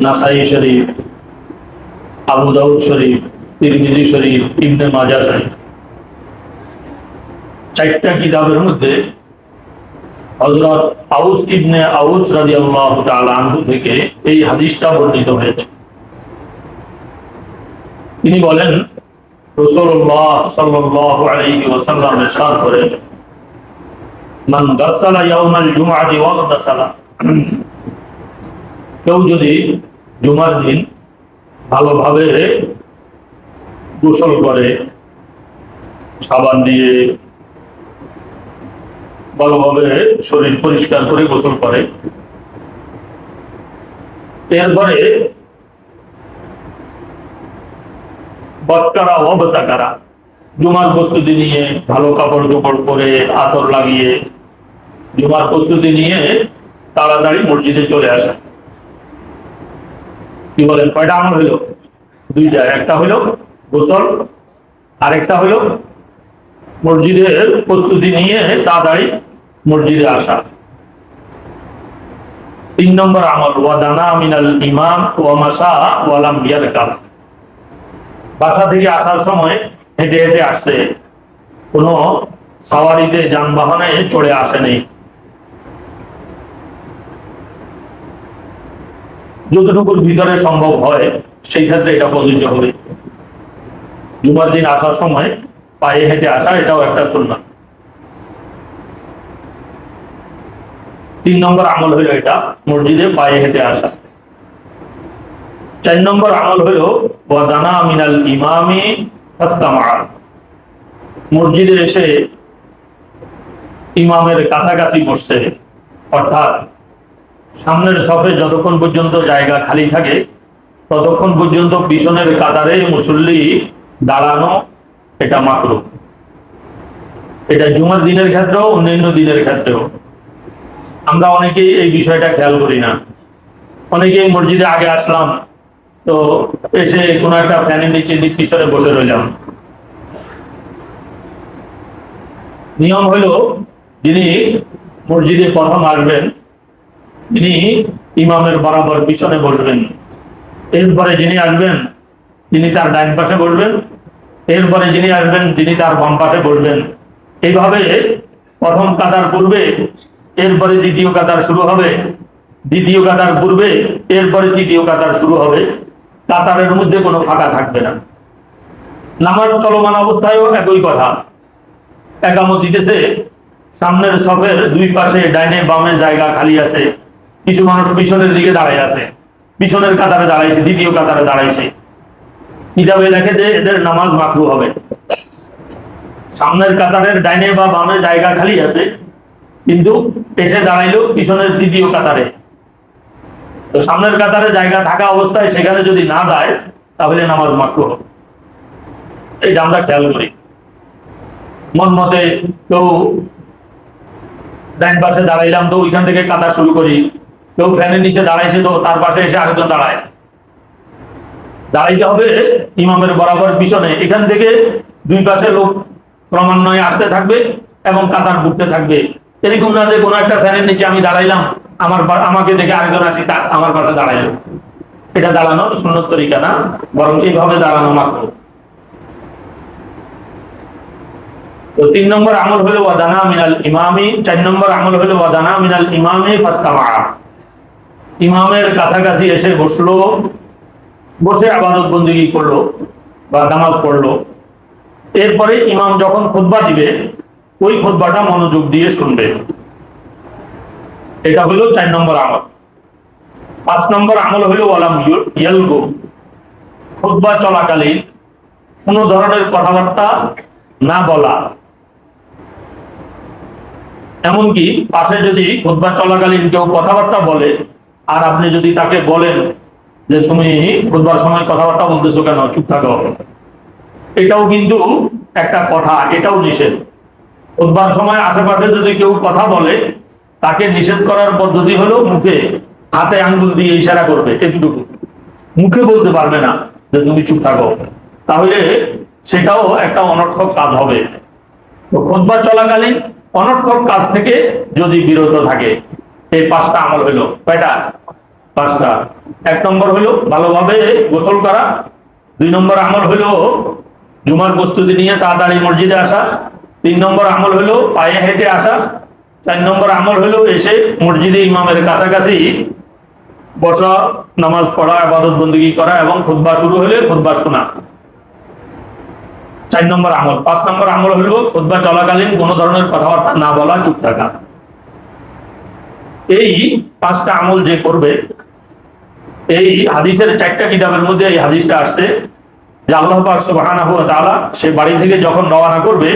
নাসাই শরীফ, আবু দাউদ শরীফ, তিরমিজি শরীফ, ইবনে মাজাহ শরীফ, চারটা কিতাবের মধ্যে হযরত আউস ইবনে আউস রাদিয়াল্লাহু তাআলা আনহু থেকে এই হাদিসটা বর্ণিত হয়েছে। তিনি বলেন, রাসূলুল্লাহ সাল্লাল্লাহু আলাইহি ওয়াসাল্লাম ইরশাদ করেন, মান গাসসালা ইয়াউমাল জুমআতি ওয়াগতাসালা, কেউ যদি জুমার দিন ভালোভাবে গোসল করে, সাবান দিয়ে ভালোভাবে শরীর পরিষ্কার করে গোসল করে, এরপরে বৎকারা ওয়াবতাকারা, জুমার প্রস্তুতি নিয়ে ভালো কাপড় চোপড় পরে আতর লাগিয়ে জুমার প্রস্তুতি নিয়ে তাড়াতাড়ি মসজিদে চলে আসে। কি বলেন, কয়টা আমল হইল? দুইটা। একটা হইল গোসল, আরেকটা হইল মসজিদের প্রস্তুতি নিয়ে তাড়াতাড়ি মসজিদে আসা। 3 নম্বর আমল, ওয়াদানা মিনাল ইমাম ওয়া মাসা ওয়া লাম ইয়ারকাব, বাসা থেকে আসার সময় হেঁটে হেঁটে আসছে, কোনো সাওয়ারিতে যানবাহনে চড়ে আসেনি। যতটুকুর ভিতরে সম্ভব হয় সেই ক্ষেত্রে এটা প্রযোজ্য হবে। জুমার দিন আসার সময় পায়ে হেঁটে আসা, এটাও একটা সুন্নাত। 3 নম্বর আমল হলো এটা, মসজিদে পায়ে হেঁটে আসা। 4 নম্বর আমল হলো ওয়াদানা মিনাল ইমামি ফাস্তামা, মসজিদে এসে ইমামের কাছাকাছি বসছে, অর্থাৎ সামনের সফে যতক্ষণ পর্যন্ত জায়গা খালি থাকে ততক্ষণ পর্যন্ত পিছনের কাতারে মুসল্লি দাঁড়ানো, এটা মাকরুহ। এটা জুমার দিনের ক্ষেত্রেও অন্যান্য দিনের ক্ষেত্রেও। আমরা অনেকেই এই বিষয়টা খেয়াল করি না। অনেকেই মসজিদে আগে আসলাম, তো এসে কোনো একটা ফ্যানের নিচে পিছনে বসে রইলাম। নিয়ম হলো, যিনি মসজিদে প্রথম আসবেন তিনি ইমামের বরাবর পিছনে বসবেন, এরপরে যিনি আসবেন তিনি তার ডান পাশে বসবেন, এরপরে যিনি আসবেন তিনি তার বাম পাশে বসবেন। এইভাবে প্রথম কাতার পূর্বে, এরপরে দ্বিতীয় কাতার শুরু হবে, দ্বিতীয় কাতার পূর্বে, এরপরে তৃতীয় কাতার শুরু হবে। কাতারের মধ্যে কোনো ফাঁকা থাকবে না। নামাজ চলমান অবস্থায়ও একই কথা। একামত দিতেছে, সামনের সফের দুই পাশে ডাইনে বামে জায়গা খালি আছে, কিছু মানুষ পিছনের দিকে দাঁড়ায় আছে, পিছনের কাতারে দাঁড়াইছে, দ্বিতীয় কাতারে দাঁড়াইছে। কিতাবে লেখে যে এদের নামাজ মাকরুহ হবে। সামনের কাতারের ডাইনে বা বামে জায়গা খালি আছে, কিন্তু এসে দাঁড়াইলো পিছনের দ্বিতীয় কাতারে। তো সামনের কাতারে জায়গা থাকা অবস্থায় সেখানে যদি না যায় তাহলে নামাজ মাকরুহ হবে। এইটা আমরা খেয়াল করি। মন মতে কেউ ডাইন পাশে দাঁড়াইলাম তো ওইখান থেকে কাতার শুরু করি, কেউ ফ্যানের নিচে দাঁড়াইছে তো তার পাশে এসে আরেকজন দাঁড়ায়। দাঁড়াইতে হবে ইমামের বরাবর পিছনে, এখান থেকে দুই পাশে লোক ক্রমান্বয়ে আসতে থাকবে এবং কাতার ঢুকতে থাকবে। এরকম না যে কোনো একটা ফ্যানের নিচে আমি দাঁড়াইলাম, আমাকে দেখে আরেকজন আসি আমার পাশে দাঁড়াইল। এটা দাঁড়ানোর সুন্নত তরিকা না, বরং এইভাবে দাঁড়ানো মাকরুহ। তো 3 নম্বর আমল হলো ওয়াদানা মিনাল ইমামি, 4 নম্বর আমল হলো ওয়াদানা মিনাল ইমামি ফাস্তামা, ইমামের কাছাকাছি এসে বসলো, বসে ইবাদত বন্দেগী করলো বা নামাজ পড়লো। এরপরে ইমাম যখন খুতবা দিবে ওই খুতবাটা মনোযোগ দিয়ে শুনবে। এটা হলো 4 নম্বর আমল। 5 নম্বর আমল হলো ওয়ালাম ইয়ালগু, খুতবা চলাকালীন কোনো ধরনের কথাবার্তা না বলা। এমনকি পাশে যদি খুতবা চলাকালীন কেউ কথাবার্তা বলে আর আপনি যদি তাকে বলেন যে তুমি খুতবার সময় কথাবার্তা বলতেছো কেন, চুপ থাকো, এটাও কিন্তু একটা কথা, এটাও নিষেধ। খুতবার সময় আশেপাশে যদি কেউ কথা বলে তাকে নিষেধ করার পদ্ধতি হলো মুখে হাতে আঙ্গুল দিয়ে ইশারা করবে, এতটুকু। মুখে বলতে পারবে না যে তুমি চুপ থাকো, তাহলে সেটাও একটা অনর্থক কাজ হবে। তো খুতবা চলাকালীন অনর্থক কাজ থেকে যদি বিরত থাকে, এই 5টা আমল হইল কয়টা? 5টা। 1 নম্বর হলো ভালোভাবে গোসল করা, 2 নম্বর আমল হলো জুমার প্রস্তুতি নিয়ে তাড়াতাড়ি মসজিদে আসা, 3 নম্বর আমল হলো পায়ে হেঁটে আসা, 4 নম্বর আমল হলো এসে মসজিদে ইমামের কাছাকাছি বসা, নামাজ পড়া, ইবাদত বন্দেগী করা এবং খুতবা শুরু হলে খুতবা শোনা। 4 নম্বর আমল। 5 নম্বর আমল হলো খুতবা চলাকালীন কোনো ধরনের কথাবার্তা না বলা, চুপ থাকা। এই 5টা আমল যে করবে, এই হাদিসের 4টা কিতাবের মধ্যে এই হাদিসটা আসছে যে আল্লাহ পাক সুবহানাহু ওয়া তাআলা সে বাড়ি থেকে যখন রওনা করবে